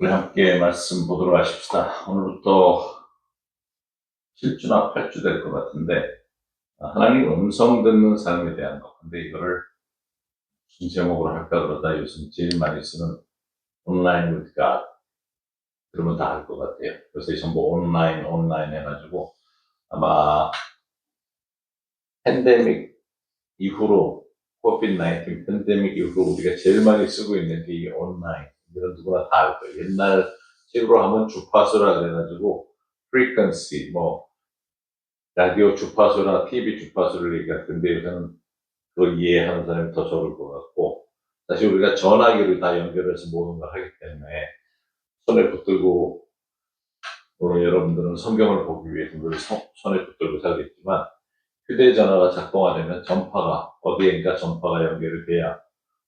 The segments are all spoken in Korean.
우리 함께 말씀 보도록 하십시다. 오늘부터 7주나 8주 될 것 같은데, 하나님 음성 듣는 삶에 대한 것. 근데 이거를 무슨 제목으로 할까 그러다 요즘 제일 많이 쓰는 온라인 with God. 그러면 다 할 것 같아요. 그래서 전부 온라인 해가지고 아마 팬데믹 이후로, 코비드-19 팬데믹 이후로 우리가 제일 많이 쓰고 있는 게 이 온라인. 이건 누구나 다 알 거예요. 옛날 식으로 하면 주파수라 그래가지고 frequency, 라디오 주파수나 TV 주파수를 얘기할 텐데, 요새는 그걸 이해하는 사람이 더 적을 것 같고, 사실 우리가 전화기를 다 연결해서 모든 걸 하기 때문에, 손에 붙들고, 물론 여러분들은 성경을 보기 위해서 늘 손에 붙들고 살겠지만, 휴대전화가 작동하려면 전파가, 어디엔가 전파가 연결이 돼야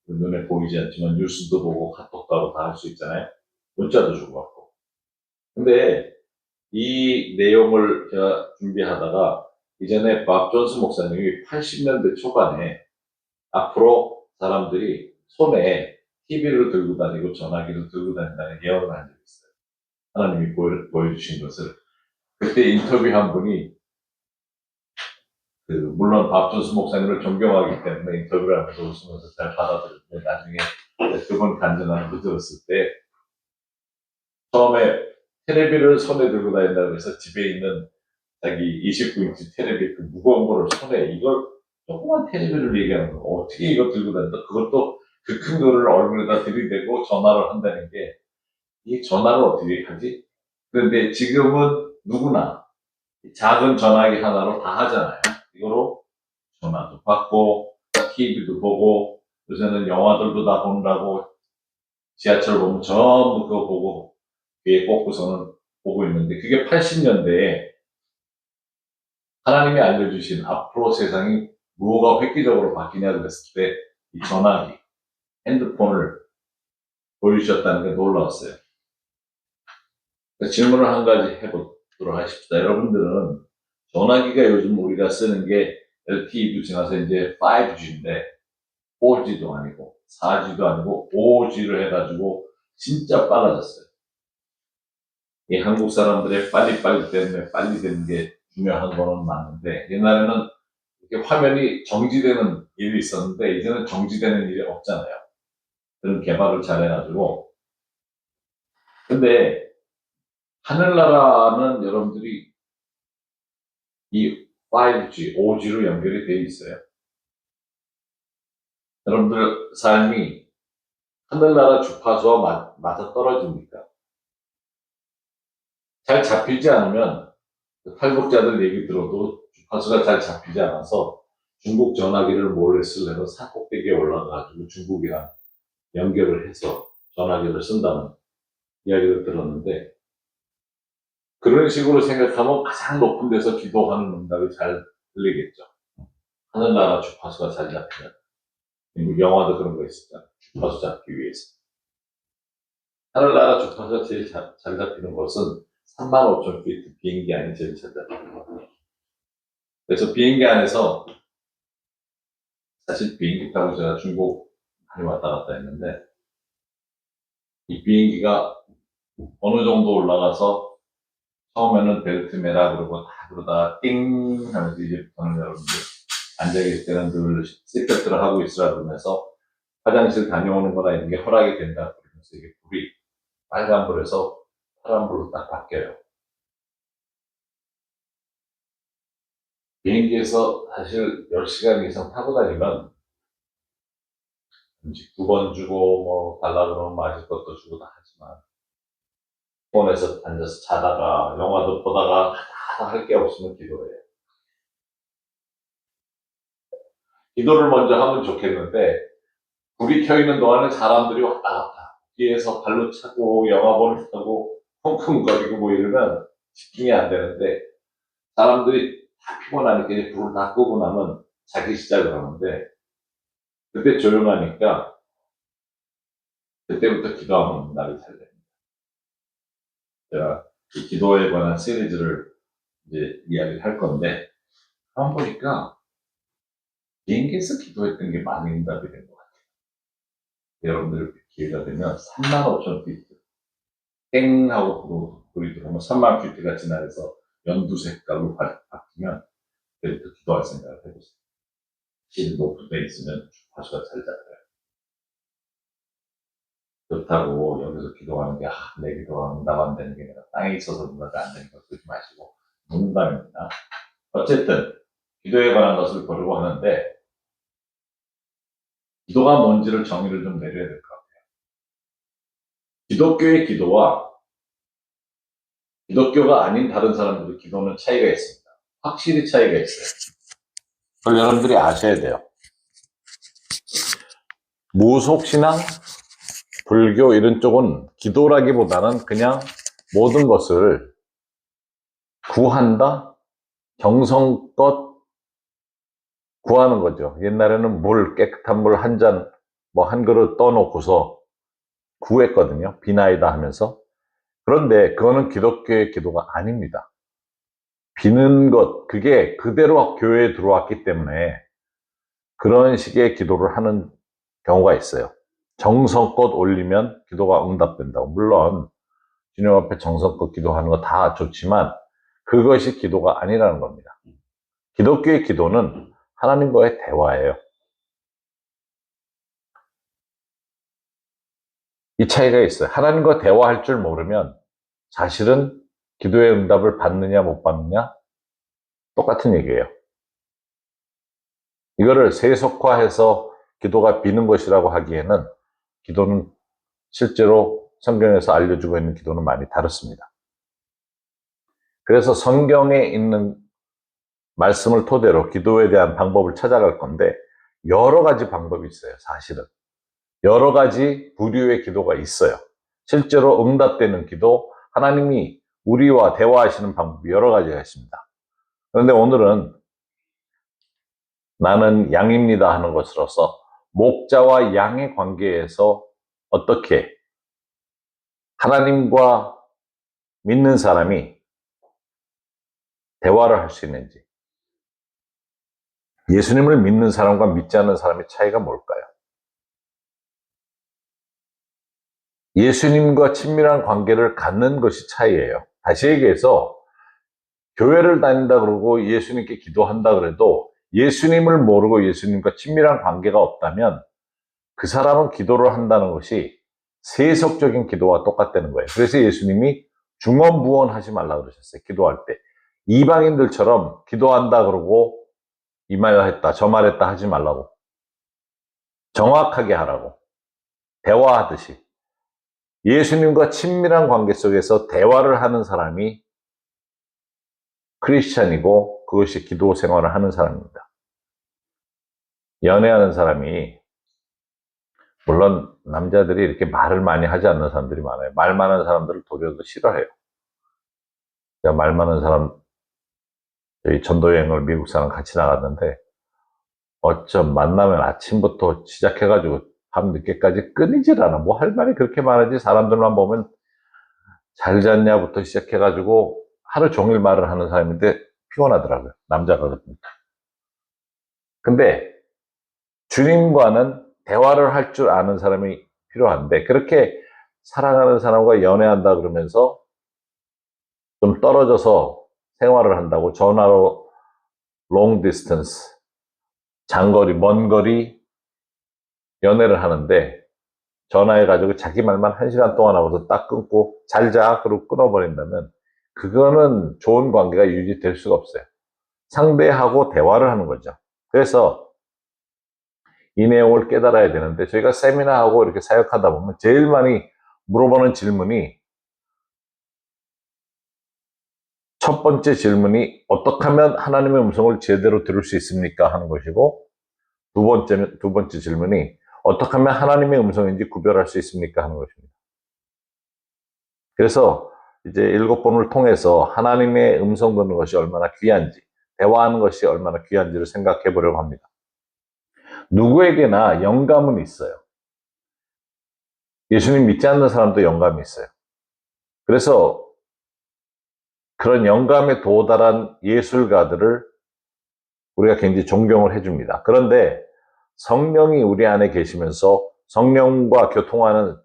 눈에 보이지 않지만 뉴스도 보고 카톡도 하고 다 할 수 있잖아요. 문자도 주고받고. 근데 이 내용을 제가 준비하다가 이전에 밥 존스 목사님이 80년대 초반에 앞으로 사람들이 손에 TV를 들고 다니고 전화기를 들고 다닌다는 예언을 한 적이 있어요. 하나님이 보여주신 것을. 그때 인터뷰한 분이, 물론 밥 존스 목사님을 존경하기 때문에 인터뷰를 하면서 웃으면서 잘 받아들였는데, 나중에 그분 간증하는 거 들었을 때, 처음에 테레비를 손에 들고 다닌다고 해서 집에 있는 자기 29인치 테레비 그 무거운 거를 손에, 이걸 조그만 테레비를 얘기하는 거 어떻게 이거 들고 다닌다, 그것도 그 큰 거를 얼굴에다 들이대고 전화를 한다는 게, 이 전화를 어떻게 하지? 그런데 지금은 누구나 작은 전화기 하나로 다 하잖아요. 이거로 전화도 받고 TV도 보고, 요새는 영화들도 다 본다고, 지하철 보면 전부 그거 보고 귀에 꽂고서는 보고 있는데, 그게 80년대에 하나님이 알려주신 앞으로 세상이 무엇가 획기적으로 바뀌냐 그랬을 때 이 전화기, 핸드폰을 보여주셨다는 게 놀라웠어요. 질문을 한 가지 해보도록 하십시다. 여러분들은 전화기가 요즘 우리가 쓰는 게 LTE도 지나서 이제 5G인데 4G도 아니고 4G도 아니고 5G를 해가지고 진짜 빨라졌어요. 이 한국 사람들의 빨리빨리 때문에 빨리 되는 게 중요한 거는 맞는데, 옛날에는 이렇게 화면이 정지되는 일이 있었는데 이제는 정지되는 일이 없잖아요. 그런 개발을 잘 해가지고. 근데 하늘나라는 여러분들이 이 5G, 5G로 연결이 돼 있어요. 여러분들 삶이 하늘나라 주파수와 맞아 떨어집니까? 잘 잡히지 않으면, 탈북자들 얘기 들어도 주파수가 잘 잡히지 않아서 중국 전화기를 몰래 쓰려면 산꼭대기에 올라가가지고 중국이랑 연결을 해서 전화기를 쓴다는 이야기를 들었는데, 그런 식으로 생각하면 가장 높은 데서 기도하는 응답이 잘 들리겠죠. 하늘나라 주파수가 잘 잡히면. 영화도 그런 거 있었잖아요. 주파수 잡기 위해서. 하늘나라 주파수가 제일 잘 잡히는 곳은 35,000피트 비행기 안이 제일 잘 잡히는 것 같아요. 그래서 비행기 안에서, 사실 비행기 타고 제가 중국 많이 왔다 갔다 했는데, 이 비행기가 어느 정도 올라가서 처음에는 벨트 매라 그러고 다 그러다가 띵 하면서 이제부터는 여러분들 앉아계실 때는 늘 시트벨트를 하고 있으라 그러면서 화장실 다녀오는 거나 이런 게 허락이 된다 그러면서 이게 불이 빨간불에서 파란불로 딱 바뀌어요. 비행기에서 사실 10시간 이상 타고 다니면 음식 2번 주고 달라 그러면 마실 것도 주고 다 하지만, 폰에서 앉아서 자다가 영화도 보다가 다 할 게 없으면 기도해요. 기도를 먼저 하면 좋겠는데, 불이 켜 있는 동안에 사람들이 왔다 갔다 뒤에서 발로 차고 영화 보는다고 쿵쿵거리고 이러면 집중이 안 되는데, 사람들이 다 피곤하니까 이제 불을 다 끄고 나면 자기 시작을 하는데, 그때 조용하니까 그때부터 기도하면 날이 잘 됩니다. 제가 이 기도에 관한 시리즈를 이제 이야기를 할 건데, 한번 보니까 비행기에서 기도했던 게 많이 응답이 된 것 같아요. 여러분들 기회가 되면 35,000피트 땡 하고 불이 들어오면 3만 피트가 지나서 연두 색깔로 바뀌면 그때부터 기도할 생각을 해보세요. 실 높은 데 있으면 주파수가 잘 잡혀요. 그렇다고 여기서 기도하는 게, 내 기도가 응답 안 되는 게 아니라 땅에 있어서 응답이 안 되는 거 그러지 마시고, 농담입니다. 어쨌든, 기도에 관한 것을 보려고 하는데, 기도가 뭔지를 정의를 좀 내려야 될 것 같아요. 기독교의 기도와 기독교가 아닌 다른 사람들의 기도는 차이가 있습니다. 확실히 차이가 있어요. 그걸 여러분들이 아셔야 돼요. 무속신앙, 불교 이런 쪽은 기도라기보다는 그냥 모든 것을 구한다? 정성껏 구하는 거죠. 옛날에는 깨끗한 물 한 잔, 한 그릇 떠놓고서 구했거든요. 비나이다 하면서. 그런데 그거는 기독교의 기도가 아닙니다. 비는 것, 그게 그대로 교회에 들어왔기 때문에 그런 식의 기도를 하는 경우가 있어요. 정성껏 올리면 기도가 응답된다고. 물론 주님 앞에 정성껏 기도하는 거 다 좋지만 그것이 기도가 아니라는 겁니다. 기독교의 기도는 하나님과의 대화예요. 이 차이가 있어요. 하나님과 대화할 줄 모르면 사실은 기도의 응답을 받느냐 못 받느냐 똑같은 얘기예요. 이거를 세속화해서 기도가 비는 것이라고 하기에는 기도는 실제로 성경에서 알려주고 있는 기도는 많이 다릅니다. 그래서 성경에 있는 말씀을 토대로 기도에 대한 방법을 찾아갈 건데 여러 가지 방법이 있어요. 사실은 여러 가지 부류의 기도가 있어요. 실제로 응답되는 기도, 하나님이 우리와 대화하시는 방법이 여러 가지가 있습니다. 그런데 오늘은 나는 양입니다 하는 것으로서 목자와 양의 관계에서 어떻게 하나님과 믿는 사람이 대화를 할 수 있는지, 예수님을 믿는 사람과 믿지 않는 사람의 차이가 뭘까요? 예수님과 친밀한 관계를 갖는 것이 차이예요. 다시 얘기해서 교회를 다닌다 그러고 예수님께 기도한다 그래도 예수님을 모르고 예수님과 친밀한 관계가 없다면 그 사람은 기도를 한다는 것이 세속적인 기도와 똑같다는 거예요. 그래서 예수님이 중언부언하지 말라 그러셨어요. 기도할 때. 이방인들처럼 기도한다 그러고 이 말했다 저 말했다 하지 말라고. 정확하게 하라고. 대화하듯이. 예수님과 친밀한 관계 속에서 대화를 하는 사람이 크리스찬이고 그것이 기도 생활을 하는 사람입니다. 연애하는 사람이 물론 남자들이 이렇게 말을 많이 하지 않는 사람들이 많아요. 말 많은 사람들을 도리어 더 싫어해요. 제가 말 많은 사람 저희 전도 여행을 미국 사람 같이 나갔는데 어쩜 만나면 아침부터 시작해가지고 밤 늦게까지 끊이질 않아. 뭐 할 말이 그렇게 많은지 사람들만 보면 잘 잤냐부터 시작해가지고 하루 종일 말을 하는 사람인데 피곤하더라고요. 남자거든요. 근데 주님과는 대화를 할 줄 아는 사람이 필요한데 그렇게 사랑하는 사람과 연애한다 그러면서 좀 떨어져서 생활을 한다고 전화로 long distance 장거리 먼 거리 연애를 하는데 전화해가지고 자기 말만 1시간 동안 하고서 딱 끊고 잘 자 그러고 끊어버린다면 그거는 좋은 관계가 유지될 수가 없어요. 상대하고 대화를 하는 거죠. 그래서 이 내용을 깨달아야 되는데 저희가 세미나하고 이렇게 사역하다 보면 제일 많이 물어보는 질문이 첫 번째 질문이 어떻게 하면 하나님의 음성을 제대로 들을 수 있습니까? 하는 것이고 두 번째 질문이 어떻게 하면 하나님의 음성인지 구별할 수 있습니까? 하는 것입니다. 그래서 이제 7번을 통해서 하나님의 음성 듣는 것이 얼마나 귀한지, 대화하는 것이 얼마나 귀한지를 생각해 보려고 합니다. 누구에게나 영감은 있어요. 예수님 믿지 않는 사람도 영감이 있어요. 그래서 그런 영감에 도달한 예술가들을 우리가 굉장히 존경을 해줍니다. 그런데 성령이 우리 안에 계시면서 성령과 교통하는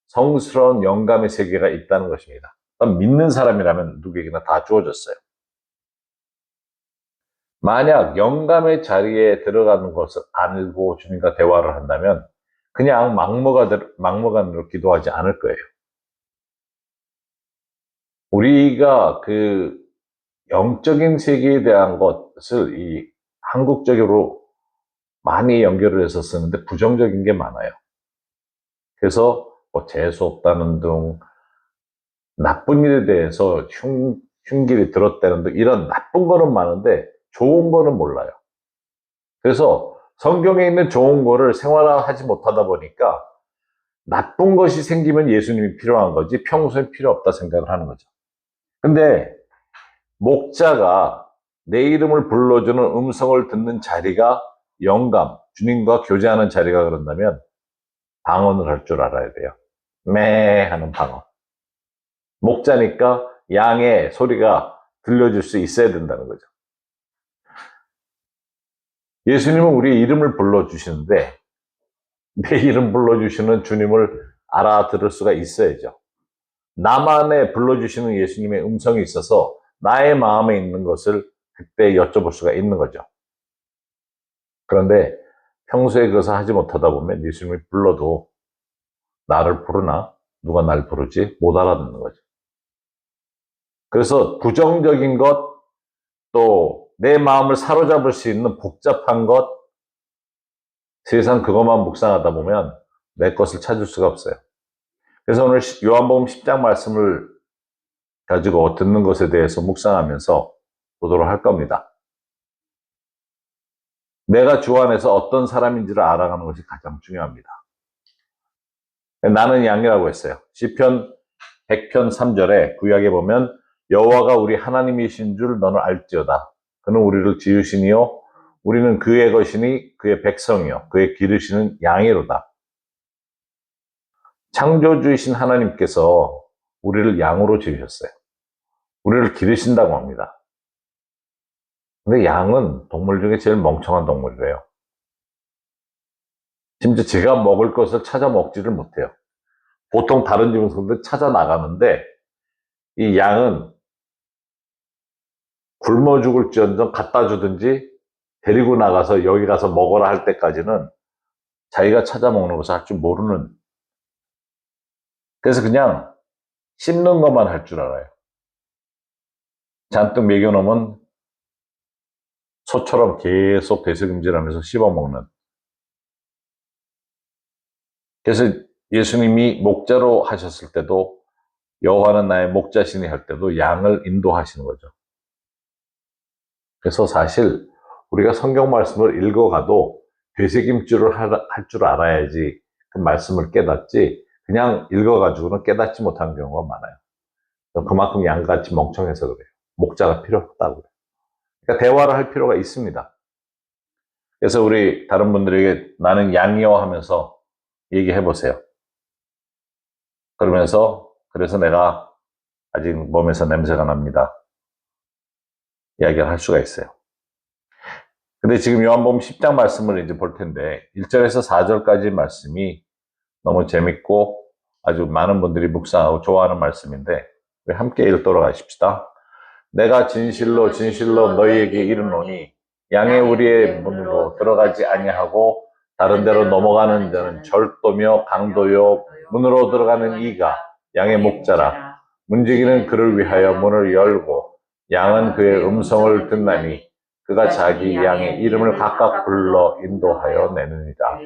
성스러운 영감의 세계가 있다는 것입니다. 믿는 사람이라면 누구에게나 다 주어졌어요. 만약 영감의 자리에 들어가는 것을 알고 주님과 대화를 한다면 그냥 막무가내로 기도하지 않을 거예요. 우리가 그 영적인 세계에 대한 것을 이 한국적으로 많이 연결을 해서 쓰는데 부정적인 게 많아요. 그래서 뭐 재수 없다는 등 나쁜 일에 대해서 흉기를 들었다는 등 이런 나쁜 거는 많은데 좋은 거는 몰라요. 그래서 성경에 있는 좋은 거를 생활화하지 못하다 보니까 나쁜 것이 생기면 예수님이 필요한 거지 평소에 필요 없다 생각을 하는 거죠. 근데 목자가 내 이름을 불러주는 음성을 듣는 자리가 영감, 주님과 교제하는 자리가 그런다면 방언을 할 줄 알아야 돼요. 매 하는 방언. 목자니까 양의 소리가 들려줄 수 있어야 된다는 거죠. 예수님은 우리의 이름을 불러주시는데 내 이름 불러주시는 주님을 알아들을 수가 있어야죠. 나만의 불러주시는 예수님의 음성이 있어서 나의 마음에 있는 것을 그때 여쭤볼 수가 있는 거죠. 그런데 평소에 그것을 하지 못하다 보면 예수님이 불러도 나를 부르나 누가 날 부르지 못 알아듣는 거죠. 그래서 부정적인 것, 또 내 마음을 사로잡을 수 있는 복잡한 것, 세상 그것만 묵상하다 보면 내 것을 찾을 수가 없어요. 그래서 오늘 요한복음 10장 말씀을 가지고 듣는 것에 대해서 묵상하면서 보도록 할 겁니다. 내가 주 안에서 어떤 사람인지를 알아가는 것이 가장 중요합니다. 나는 양이라고 했어요. 시편 100편 3절에 구약에 보면 여호와가 우리 하나님이신 줄 너는 알지어다. 그는 우리를 지으시니요 우리는 그의 것이니 그의 백성이요 그의 기르시는 양이로다. 창조주이신 하나님께서 우리를 양으로 지으셨어요. 우리를 기르신다고 합니다. 근데 양은 동물 중에 제일 멍청한 동물이래요. 심지어 제가 먹을 것을 찾아 먹지를 못해요. 보통 다른 짐승들 찾아 나가는데 이 양은 굶어 죽을지언정 갖다 주든지 데리고 나가서 여기 가서 먹어라 할 때까지는 자기가 찾아 먹는 것을 할 줄 모르는, 그래서 그냥 씹는 것만 할 줄 알아요. 잔뜩 먹여놓으면 소처럼 계속 배색임질하면서 씹어먹는. 그래서 예수님이 목자로 하셨을 때도 여호와는 나의 목자시니 할 때도 양을 인도하시는 거죠. 그래서 사실 우리가 성경 말씀을 읽어가도 되새김질을 할 줄 알아야지 그 말씀을 깨닫지 그냥 읽어가지고는 깨닫지 못하는 경우가 많아요. 그만큼 양같이 멍청해서 그래요. 목자가 필요 없다고 그래요. 그러니까 대화를 할 필요가 있습니다. 그래서 우리 다른 분들에게 나는 양이요 하면서 얘기해 보세요. 그러면서 그래서 내가 아직 몸에서 냄새가 납니다. 이야기를 할 수가 있어요. 근데 지금 요한복음 10장 말씀을 이제 볼 텐데 1절에서 4절까지 말씀이 너무 재밌고 아주 많은 분들이 묵상하고 좋아하는 말씀인데 우리 함께 읽도록 하십시다. 내가 진실로 진실로 너희에게 이르노니 양의 우리의 문으로 들어가지 아니하고 다른 데로 넘어가는 자는 절도며 강도요 문으로 들어가는 이가 양의 목자라. 문지기는 그를 위하여 문을 열고 양은 그의 음성을 듣나니 그가 자기 양의 이름을 각각 불러 인도하여 내느니라.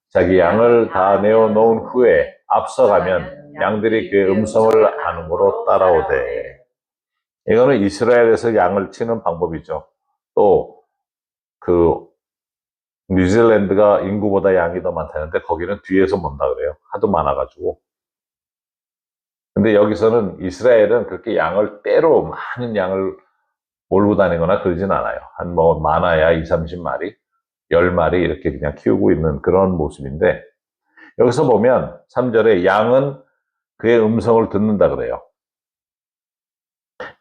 자기 양을 다 내어놓은 후에 앞서가면 양들이 그의 음성을 아는으로 따라오되. 이거는 이스라엘에서 양을 치는 방법이죠. 또 그 뉴질랜드가 인구보다 양이 더 많다는데 거기는 뒤에서 먼다 그래요. 하도 많아가지고. 근데 여기서는 이스라엘은 그렇게 양을 때로 많은 양을 몰고 다니거나 그러진 않아요. 한 뭐 많아야 2, 30마리, 10마리 이렇게 그냥 키우고 있는 그런 모습인데 여기서 보면 3절에 양은 그의 음성을 듣는다 그래요.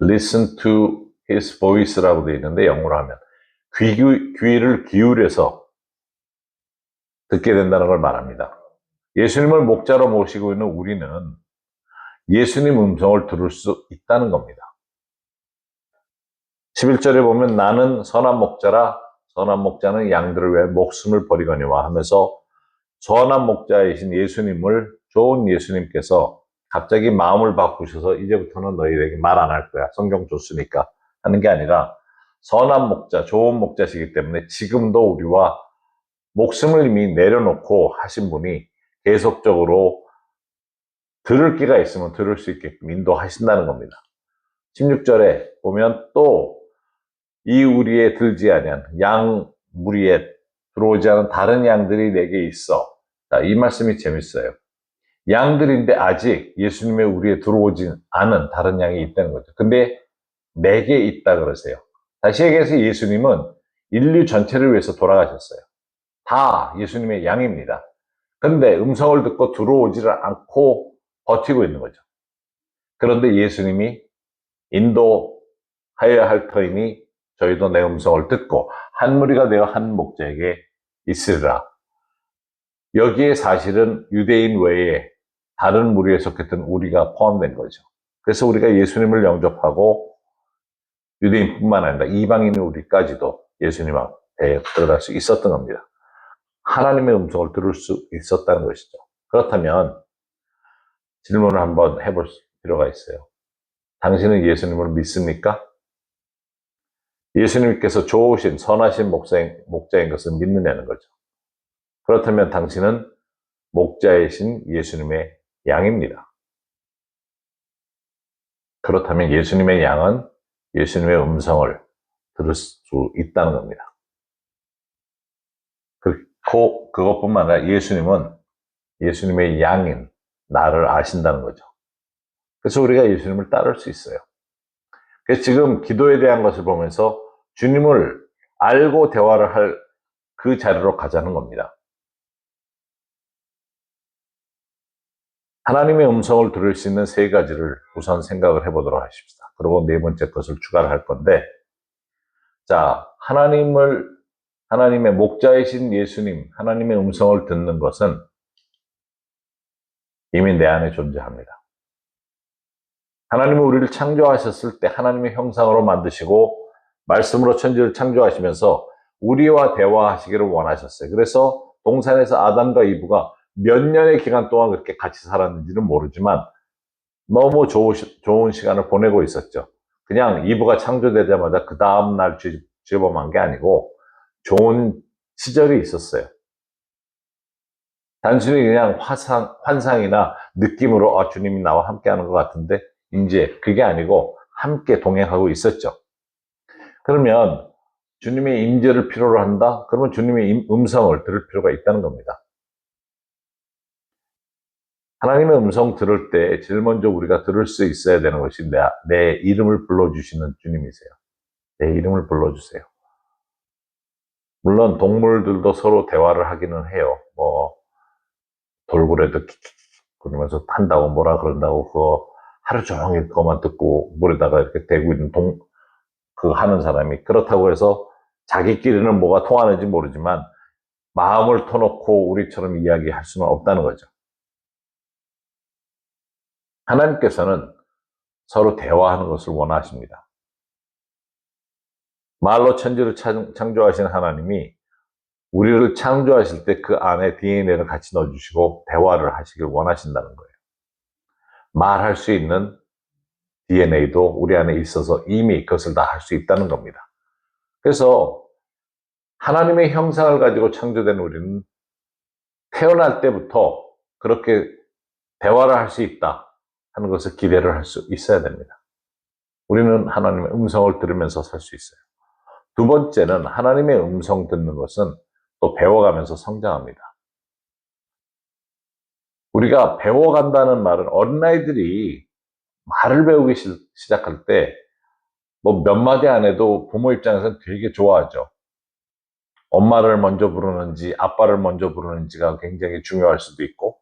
Listen to his voice라고 되어 있는데 영어로 하면 귀를 기울여서 듣게 된다는 걸 말합니다. 예수님을 목자로 모시고 있는 우리는 예수님 음성을 들을 수 있다는 겁니다. 11절에 보면 나는 선한 목자라 선한 목자는 양들을 위해 목숨을 버리거니와 하면서 선한 목자이신 예수님을 좋은 예수님께서 갑자기 마음을 바꾸셔서 이제부터는 너희에게 말 안 할 거야. 성경 줬으니까 하는 게 아니라 선한 목자, 좋은 목자시기 때문에 지금도 우리와 목숨을 이미 내려놓고 하신 분이 계속적으로 들을 기가 있으면 들을 수 있게끔 인도하신다는 겁니다. 16절에 보면 또 이 우리에 들지 아니한 양 무리에 들어오지 않은 다른 양들이 내게 있어. 자, 이 말씀이 재밌어요. 양들인데 아직 예수님의 우리에 들어오지 않은 다른 양이 있다는 거죠. 근데 내게 있다 그러세요. 다시 얘기해서 예수님은 인류 전체를 위해서 돌아가셨어요. 다 예수님의 양입니다. 근데 음성을 듣고 들어오지를 않고 버티고 있는 거죠. 그런데 예수님이 인도하여야 할 터이니 저희도 내 음성을 듣고 한 무리가 되어 한 목자에게 있으리라. 여기에 사실은 유대인 외에 다른 무리에 속했던 우리가 포함된 거죠. 그래서 우리가 예수님을 영접하고 유대인뿐만 아니라 이방인의 우리까지도 예수님 앞에 들어갈 수 있었던 겁니다. 하나님의 음성을 들을 수 있었다는 것이죠. 그렇다면 질문을 한번 해볼 필요가 있어요. 당신은 예수님을 믿습니까? 예수님께서 좋으신 선하신 목자인 것을 믿느냐는 거죠. 그렇다면 당신은 목자이신 예수님의 양입니다. 그렇다면 예수님의 양은 예수님의 음성을 들을 수 있다는 겁니다. 그것뿐만 아니라 예수님은 예수님의 양인 나를 아신다는 거죠. 그래서 우리가 예수님을 따를 수 있어요. 그래서 지금 기도에 대한 것을 보면서 주님을 알고 대화를 할 그 자리로 가자는 겁니다. 하나님의 음성을 들을 수 있는 세 가지를 우선 생각을 해보도록 하십시다. 그리고 네 번째 것을 추가를 할 건데, 자, 하나님의 목자이신 예수님, 하나님의 음성을 듣는 것은 이미 내 안에 존재합니다. 하나님은 우리를 창조하셨을 때 하나님의 형상으로 만드시고 말씀으로 천지를 창조하시면서 우리와 대화하시기를 원하셨어요. 그래서 동산에서 아담과 이브가 몇 년의 기간 동안 그렇게 같이 살았는지는 모르지만 너무 좋은 시간을 보내고 있었죠. 그냥 이브가 창조되자마자 그 다음날 죄범한 게 아니고 좋은 시절이 있었어요. 단순히 그냥 환상이나 느낌으로 주님이 나와 함께하는 것 같은데 이제 그게 아니고 함께 동행하고 있었죠. 그러면 주님의 임재를 필요로 한다? 그러면 주님의 음성을 들을 필요가 있다는 겁니다. 하나님의 음성 들을 때 제일 먼저 우리가 들을 수 있어야 되는 것이 내 이름을 불러주시는 주님이세요. 내 이름을 불러주세요. 물론 동물들도 서로 대화를 하기는 해요. 돌고래도 그러면서 탄다고 뭐라 그런다고 그거 하루 종일 그것만 듣고 물에다가 이렇게 대고 있는 하는 사람이 그렇다고 해서 자기끼리는 뭐가 통하는지 모르지만 마음을 터놓고 우리처럼 이야기할 수는 없다는 거죠. 하나님께서는 서로 대화하는 것을 원하십니다. 말로 천지를 창조하신 하나님이 우리를 창조하실 때 그 안에 DNA를 같이 넣어주시고 대화를 하시길 원하신다는 거예요. 말할 수 있는 DNA도 우리 안에 있어서 이미 그것을 다 할 수 있다는 겁니다. 그래서 하나님의 형상을 가지고 창조된 우리는 태어날 때부터 그렇게 대화를 할 수 있다 하는 것을 기대를 할 수 있어야 됩니다. 우리는 하나님의 음성을 들으면서 살 수 있어요. 두 번째는 하나님의 음성 듣는 것은 또 배워가면서 성장합니다. 우리가 배워간다는 말은 어린아이들이 말을 배우기 시작할 때 몇 마디 안 해도 부모 입장에서는 되게 좋아하죠. 엄마를 먼저 부르는지 아빠를 먼저 부르는지가 굉장히 중요할 수도 있고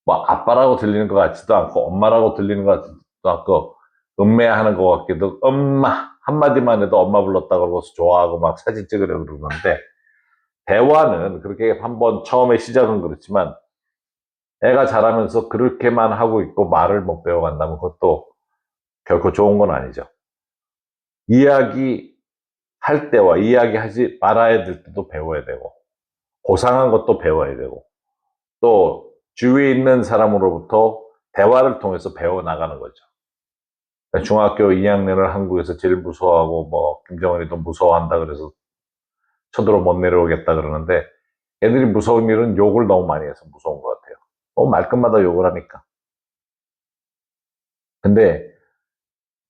아빠라고 들리는 것 같지도 않고 엄마라고 들리는 것 같지도 않고 음매하는 것 같기도 엄마 한마디만 해도 엄마 불렀다고 그러고서 좋아하고 막 사진 찍으려고 그러는데 대화는 그렇게 한번 처음에 시작은 그렇지만 애가 자라면서 그렇게만 하고 있고 말을 못 배워간다면 그것도 결코 좋은 건 아니죠. 이야기할 때와 이야기하지 말아야 될 때도 배워야 되고, 고상한 것도 배워야 되고, 또 주위에 있는 사람으로부터 대화를 통해서 배워나가는 거죠. 중학교 2학년을 한국에서 제일 무서워하고, 뭐, 김정은이도 무서워한다 그래서 쳐들어 못 내려오겠다 그러는데, 애들이 무서운 일은 욕을 너무 많이 해서 무서운 것 같아요. 말끝마다 욕을 하니까. 근데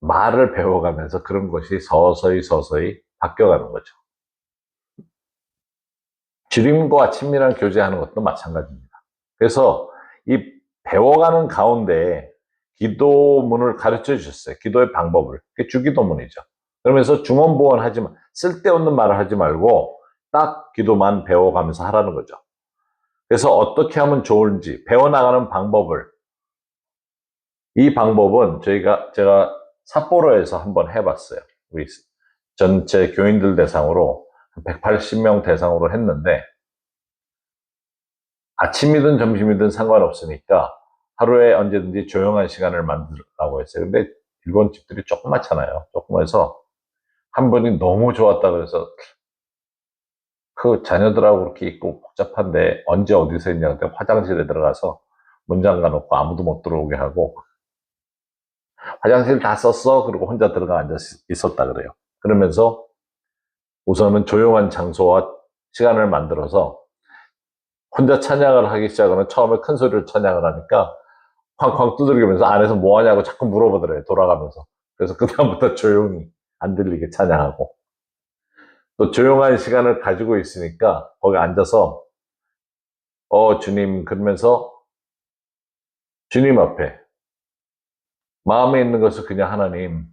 말을 배워가면서 그런 것이 서서히 바뀌어가는 거죠. 주님과 친밀한 교제하는 것도 마찬가지입니다. 그래서 이 배워가는 가운데 기도문을 가르쳐 주셨어요. 기도의 방법을. 그게 주기도문이죠. 그러면서 중언부언 하지만 쓸데없는 말을 하지 말고 딱 기도만 배워가면서 하라는 거죠. 그래서 어떻게 하면 좋을지 배워나가는 방법을, 이 방법은 제가 삿포로에서 한번 해봤어요. 우리 전체 교인들 대상으로 180명 대상으로 했는데, 아침이든 점심이든 상관없으니까 하루에 언제든지 조용한 시간을 만들라고 했어요. 근데 일본 집들이 조그맣잖아요. 조그마해서 한 분이 너무 좋았다 그래서, 그 자녀들하고 그렇게 있고 복잡한데 언제 어디서 했냐고 화장실에 들어가서 문 잠가 놓고 아무도 못 들어오게 하고, 화장실 다 썼어? 그리고 혼자 들어가 앉아 있었다 그래요. 그러면서 우선은 조용한 장소와 시간을 만들어서 혼자 찬양을 하기 시작하면, 처음에 큰 소리로 찬양을 하니까 쾅쾅 두드리면서 안에서 뭐 하냐고 자꾸 물어보더래요, 돌아가면서. 그래서 그다음부터 조용히 안 들리게 찬양하고, 또 조용한 시간을 가지고 있으니까 거기 앉아서 주님 그러면서 주님 앞에 마음에 있는 것을 그냥, 하나님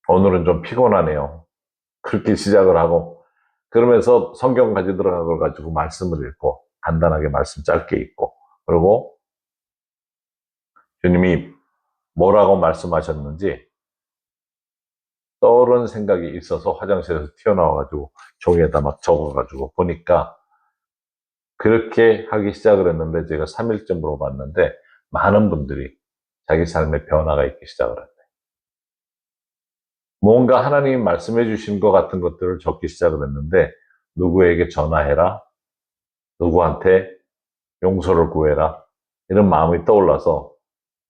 오늘은 좀 피곤하네요, 그렇게 시작을 하고, 그러면서 성경 가지고 들어간 걸 가지고 말씀을 읽고, 간단하게 말씀 짧게 읽고, 그리고 주님이 뭐라고 말씀하셨는지 떠오른 생각이 있어서 화장실에서 튀어나와가지고 종이에다 막 적어가지고 보니까, 그렇게 하기 시작을 했는데 제가 3일째 물어봤는데 많은 분들이 자기 삶에 변화가 있기 시작을 했대요. 뭔가 하나님이 말씀해 주신 것 같은 것들을 적기 시작을 했는데, 누구에게 전화해라, 누구한테 용서를 구해라, 이런 마음이 떠올라서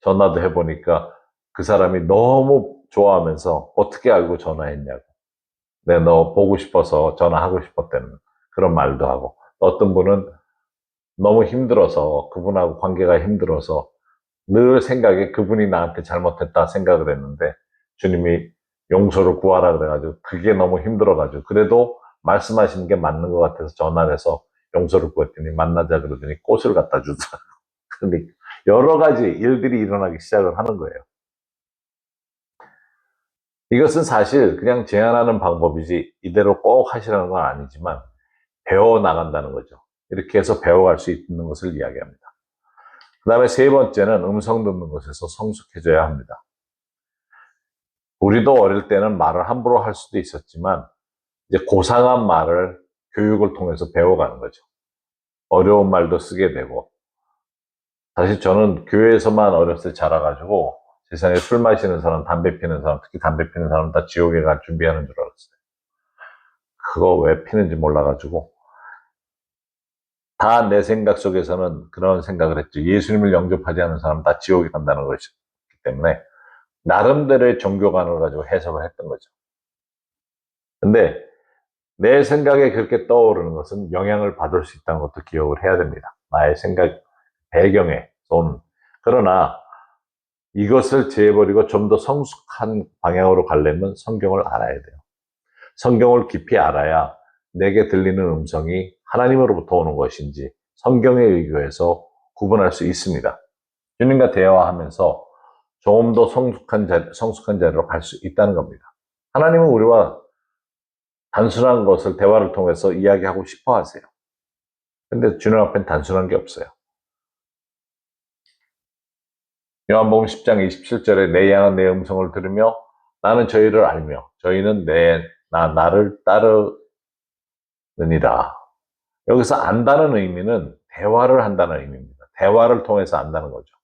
전화도 해보니까 그 사람이 너무 좋아하면서 어떻게 알고 전화했냐고, 내가 너 보고 싶어서 전화하고 싶었다는 그런 말도 하고, 어떤 분은 너무 힘들어서, 그분하고 관계가 힘들어서 늘 생각에 그분이 나한테 잘못했다 생각을 했는데 주님이 용서를 구하라 그래가지고 그게 너무 힘들어가지고, 그래도 말씀하시는 게 맞는 것 같아서 전화를 해서 용서를 구했더니 만나자 그러더니 꽃을 갖다 주더라고요. 근데 여러 가지 일들이 일어나기 시작을 하는 거예요. 이것은 사실 그냥 제안하는 방법이지 이대로 꼭 하시라는 건 아니지만 배워나간다는 거죠. 이렇게 해서 배워갈 수 있는 것을 이야기합니다. 그 다음에 세 번째는 음성 듣는 것에서 성숙해져야 합니다. 우리도 어릴 때는 말을 함부로 할 수도 있었지만 이제 고상한 말을 교육을 통해서 배워가는 거죠. 어려운 말도 쓰게 되고, 사실 저는 교회에서만 어렸을 때 자라가지고 세상에 술 마시는 사람, 담배 피는 사람, 특히 담배 피는 사람 다 지옥에 갈 준비하는 줄 알았어요. 그거 왜 피는지 몰라가지고 다 내 생각 속에서는 그런 생각을 했죠. 예수님을 영접하지 않은 사람 다 지옥에 간다는 것이기 때문에 나름대로의 종교관을 가지고 해석을 했던 거죠. 근데 내 생각에 그렇게 떠오르는 것은 영향을 받을 수 있다는 것도 기억을 해야 됩니다. 나의 생각 배경에 온. 그러나 이것을 제해버리고 좀 더 성숙한 방향으로 가려면 성경을 알아야 돼요. 성경을 깊이 알아야 내게 들리는 음성이 하나님으로부터 오는 것인지 성경에 의거해서 구분할 수 있습니다. 주님과 대화하면서 조금 더 성숙한 자리로 갈 수 있다는 겁니다. 하나님은 우리와 단순한 것을 대화를 통해서 이야기하고 싶어 하세요. 근데 주님 앞엔 단순한 게 없어요. 요한복음 10장 27절에 내 양은 내 음성을 들으며 나는 저희를 알며 저희는 나를 따르느니라. 여기서 안다는 의미는 대화를 한다는 의미입니다. 대화를 통해서 안다는 거죠.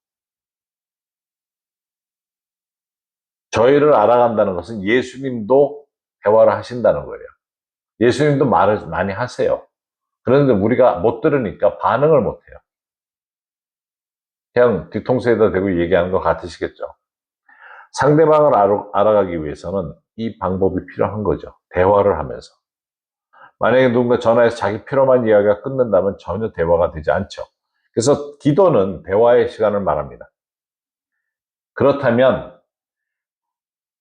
저희를 알아간다는 것은 예수님도 대화를 하신다는 거예요. 예수님도 말을 많이 하세요. 그런데 우리가 못 들으니까 반응을 못 해요. 그냥 뒤통수에다 대고 얘기하는 것 같으시겠죠. 상대방을 알아가기 위해서는 이 방법이 필요한 거죠. 대화를 하면서. 만약에 누군가 전화해서 자기 필요만 이야기가 끝난다면 전혀 대화가 되지 않죠. 그래서 기도는 대화의 시간을 말합니다. 그렇다면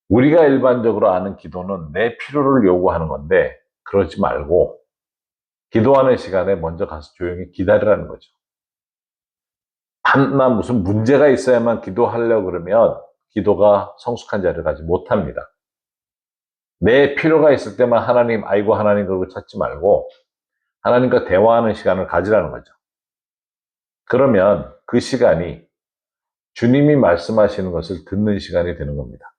우리가 일반적으로 아는 기도는 내 필요를 요구하는 건데 그러지 말고 기도하는 시간에 먼저 가서 조용히 기다리라는 거죠. 나 무슨 문제가 있어야만 기도하려고 그러면 기도가 성숙한 자리를 가지 못합니다. 내 필요가 있을 때만 하나님, 아이고 하나님 그러고 찾지 말고 하나님과 대화하는 시간을 가지라는 거죠. 그러면 그 시간이 주님이 말씀하시는 것을 듣는 시간이 되는 겁니다.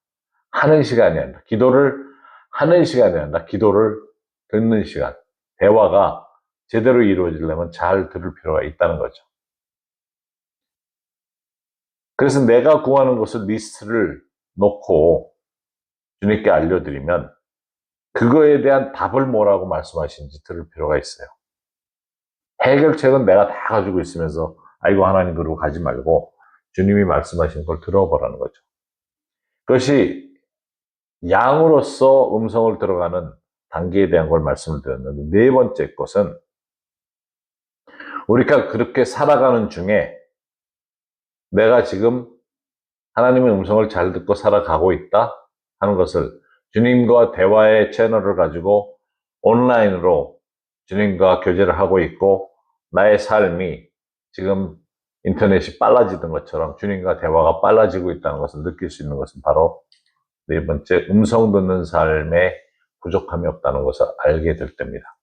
하는 시간이 아니라, 기도를 하는 시간이 아니라 기도를 듣는 시간. 대화가 제대로 이루어지려면 잘 들을 필요가 있다는 거죠. 그래서 내가 구하는 것을 리스트를 놓고 주님께 알려드리면 그거에 대한 답을 뭐라고 말씀하시는지 들을 필요가 있어요. 해결책은 내가 다 가지고 있으면서 아이고 하나님 그러고 가지 말고 주님이 말씀하신 걸 들어보라는 거죠. 그것이 양으로서 음성을 들어가는 단계에 대한 걸 말씀을 드렸는데 네 번째 것은 우리가 그렇게 살아가는 중에 내가 지금 하나님의 음성을 잘 듣고 살아가고 있다 하는 것을 주님과 대화의 채널을 가지고 온라인으로 주님과 교제를 하고 있고 나의 삶이 지금 인터넷이 빨라지던 것처럼 주님과 대화가 빨라지고 있다는 것을 느낄 수 있는 것은 바로 네 번째, 음성 듣는 삶에 부족함이 없다는 것을 알게 될 때입니다.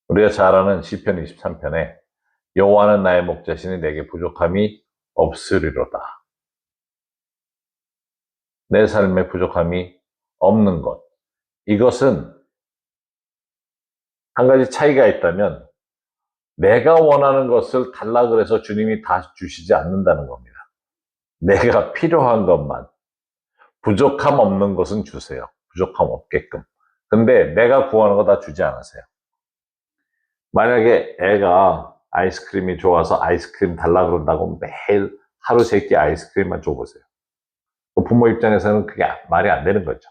우리가 잘 아는 시편 23편에 여호와는 나의 목자시니 내게 부족함이 없으리로다. 내 삶에 부족함이 없는 것. 이것은 한 가지 차이가 있다면 내가 원하는 것을 달라 그래서 주님이 다 주시지 않는다는 겁니다. 내가 필요한 것만, 부족함 없는 것은 주세요. 부족함 없게끔. 근데 내가 구하는 거 다 주지 않으세요. 만약에 애가 아이스크림이 좋아서 아이스크림 달라 그런다고 매일 하루 세 끼 아이스크림만 줘보세요. 부모 입장에서는 그게 말이 안 되는 거죠.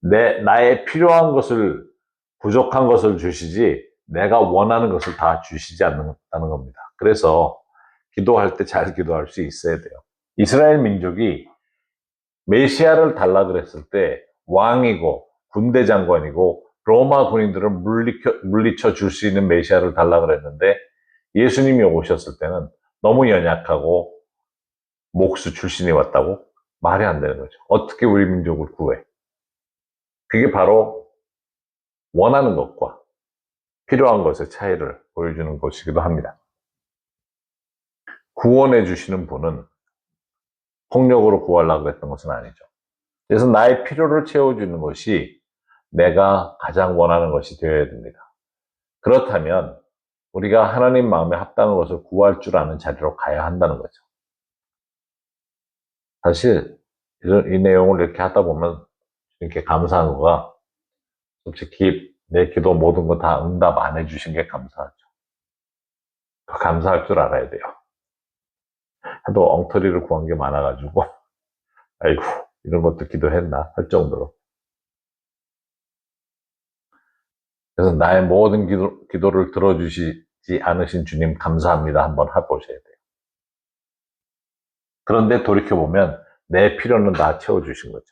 나의 필요한 것을, 부족한 것을 주시지 내가 원하는 것을 다 주시지 않는다는 겁니다. 그래서 기도할 때 잘 기도할 수 있어야 돼요. 이스라엘 민족이 메시아를 달라 그랬을 때 왕이고 군대 장관이고 로마 군인들을 물리쳐 줄 수 있는 메시아를 달라 그랬는데 예수님이 오셨을 때는 너무 연약하고 목수 출신이 왔다고 말이 안 되는 거죠. 어떻게 우리 민족을 구해? 그게 바로 원하는 것과 필요한 것의 차이를 보여주는 것이기도 합니다. 구원해 주시는 분은 폭력으로 구하려고 했던 것은 아니죠. 그래서 나의 필요를 채워주는 것이 내가 가장 원하는 것이 되어야 됩니다. 그렇다면 우리가 하나님 마음에 합당한 것을 구할 줄 아는 자리로 가야 한다는 거죠. 사실 이 내용을 이렇게 하다 보면 이렇게 감사한 거가 솔직히 내 기도 모든 거 다 응답 안 해주신 게 감사하죠. 감사할 줄 알아야 돼요. 하도 엉터리를 구한 게 많아가지고 아이고 이런 것도 기도했나 할 정도로. 그래서 나의 모든 기도를 들어주시지 않으신 주님 감사합니다 한번 해보셔야 돼요. 그런데 돌이켜보면 내 필요는 다 채워주신 거죠.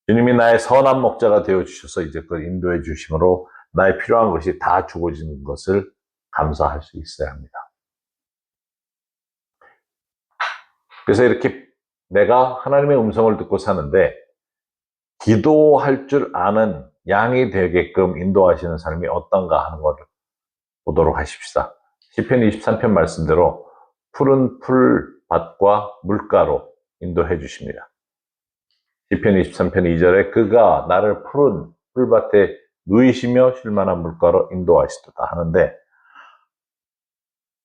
주님이 나의 선한 목자가 되어주셔서 이제껏 인도해 주심으로 나의 필요한 것이 다 주어지는 것을 감사할 수 있어야 합니다. 그래서 이렇게 내가 하나님의 음성을 듣고 사는데 기도할 줄 아는 양이 되게끔 인도하시는 삶이 어떤가 하는 것을 보도록 하십시다. 시편 23편 말씀대로 푸른 풀밭과 물가로 인도해 주십니다. 시편 23편 2절에 그가 나를 푸른 풀밭에 누이시며 쉴만한 물가로 인도하시도다 하는데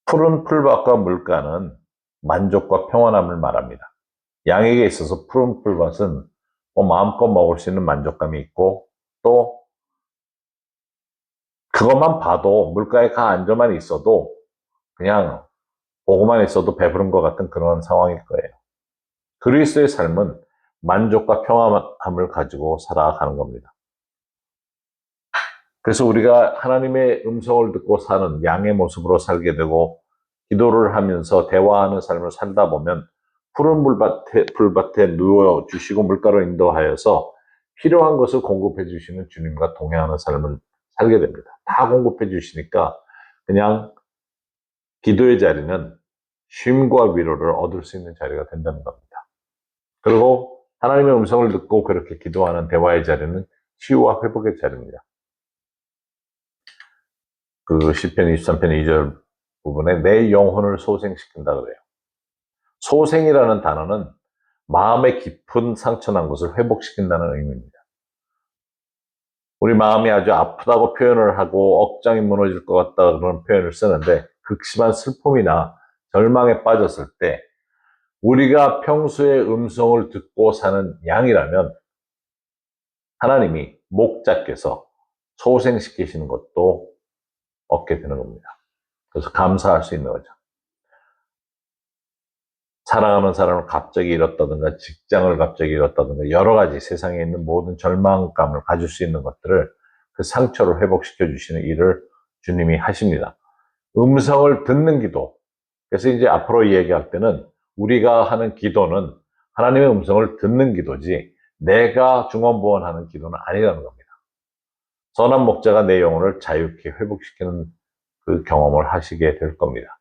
푸른 풀밭과 물가는 만족과 평안함을 말합니다. 양에게 있어서 푸른 풀밭은 마음껏 먹을 수 있는 만족감이 있고, 또 그것만 봐도 물가에 가앉아만 있어도 그냥 보고만 있어도 배부른 것 같은 그런 상황일 거예요. 그리스도의 삶은 만족과 평안함을 가지고 살아가는 겁니다. 그래서 우리가 하나님의 음성을 듣고 사는 양의 모습으로 살게 되고, 기도를 하면서 대화하는 삶을 살다 보면 푸른 풀밭에 누워 주시고 물가로 인도하여서 필요한 것을 공급해 주시는 주님과 동행하는 삶을 살게 됩니다. 다 공급해 주시니까 그냥 기도의 자리는 쉼과 위로를 얻을 수 있는 자리가 된다는 겁니다. 그리고 하나님의 음성을 듣고 그렇게 기도하는 대화의 자리는 치유와 회복의 자리입니다. 그 시편 23편 2절 부분에 내 영혼을 소생시킨다 그래요. 소생이라는 단어는 마음의 깊은 상처난 것을 회복시킨다는 의미입니다. 우리 마음이 아주 아프다고 표현을 하고 억장이 무너질 것 같다 그런 표현을 쓰는데, 극심한 슬픔이나 절망에 빠졌을 때 우리가 평소에 음성을 듣고 사는 양이라면 하나님이 목자께서 소생시키시는 것도 얻게 되는 겁니다. 그래서 감사할 수 있는 거죠. 사랑하는 사람을 갑자기 잃었다든가 직장을 갑자기 잃었다든가 여러 가지 세상에 있는 모든 절망감을 가질 수 있는 것들을, 그 상처를 회복시켜 주시는 일을 주님이 하십니다. 음성을 듣는 기도. 그래서 이제 앞으로 얘기할 때는 우리가 하는 기도는 하나님의 음성을 듣는 기도지 내가 중언부언하는 기도는 아니라는 겁니다. 선한 목자가 내 영혼을 자유케 회복시키는 그 경험을 하시게 될 겁니다.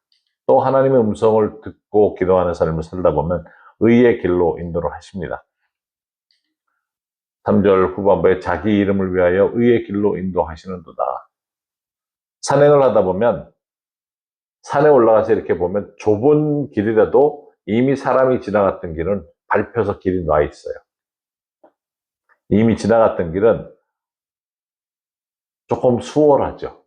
또 하나님의 음성을 듣고 기도하는 삶을 살다 보면 의의 길로 인도를 하십니다. 3절 후반부에 자기 이름을 위하여 의의 길로 인도하시는도다. 산행을 하다 보면 산에 올라가서 이렇게 보면 좁은 길이라도 이미 사람이 지나갔던 길은 밟혀서 길이 놔 있어요. 이미 지나갔던 길은 조금 수월하죠.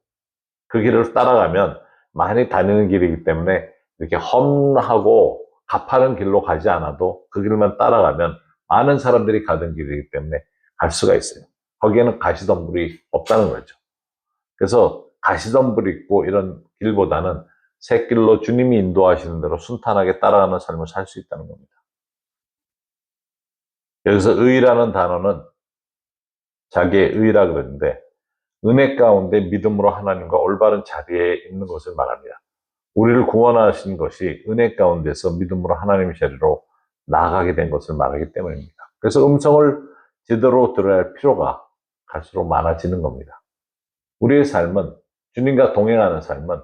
그 길을 따라가면 많이 다니는 길이기 때문에 이렇게 험하고 가파른 길로 가지 않아도 그 길만 따라가면 많은 사람들이 가던 길이기 때문에 갈 수가 있어요. 거기에는 가시덤불이 없다는 거죠. 그래서 가시덤불 있고 이런 길보다는 새 길로 주님이 인도하시는 대로 순탄하게 따라가는 삶을 살 수 있다는 겁니다. 여기서 의라는 단어는 자기의 의라 그러는데, 은혜 가운데 믿음으로 하나님과 올바른 자리에 있는 것을 말합니다. 우리를 구원하신 것이 은혜 가운데서 믿음으로 하나님의 자리로 나아가게 된 것을 말하기 때문입니다. 그래서 음성을 제대로 들어야 할 필요가 갈수록 많아지는 겁니다. 우리의 삶은, 주님과 동행하는 삶은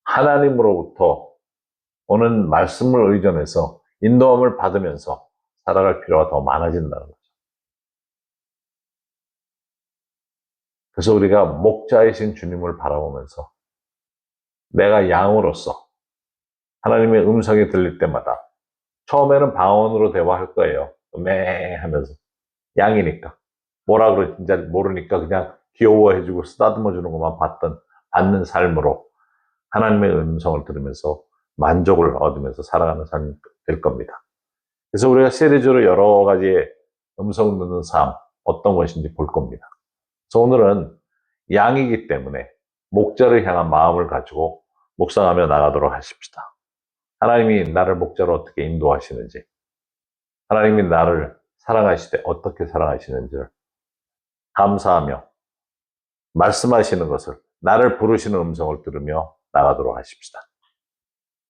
하나님으로부터 오는 말씀을 의존해서 인도함을 받으면서 살아갈 필요가 더 많아진다는 거죠. 그래서 우리가 목자이신 주님을 바라보면서 내가 양으로서 하나님의 음성이 들릴 때마다, 처음에는 방언으로 대화할 거예요. 매 하면서. 양이니까. 뭐라 그러는지 잘 모르니까 그냥 귀여워해주고 쓰다듬어주는 것만 받는 삶으로 하나님의 음성을 들으면서 만족을 얻으면서 살아가는 삶이 될 겁니다. 그래서 우리가 시리즈로 여러 가지의 음성 듣는 삶, 어떤 것인지 볼 겁니다. 그래서 오늘은 양이기 때문에 목자를 향한 마음을 가지고 묵상하며 나가도록 하십시다. 하나님이 나를 목자로 어떻게 인도하시는지, 하나님이 나를 사랑하실 때 어떻게 사랑하시는지를 감사하며 말씀하시는 것을, 나를 부르시는 음성을 들으며 나가도록 하십시다.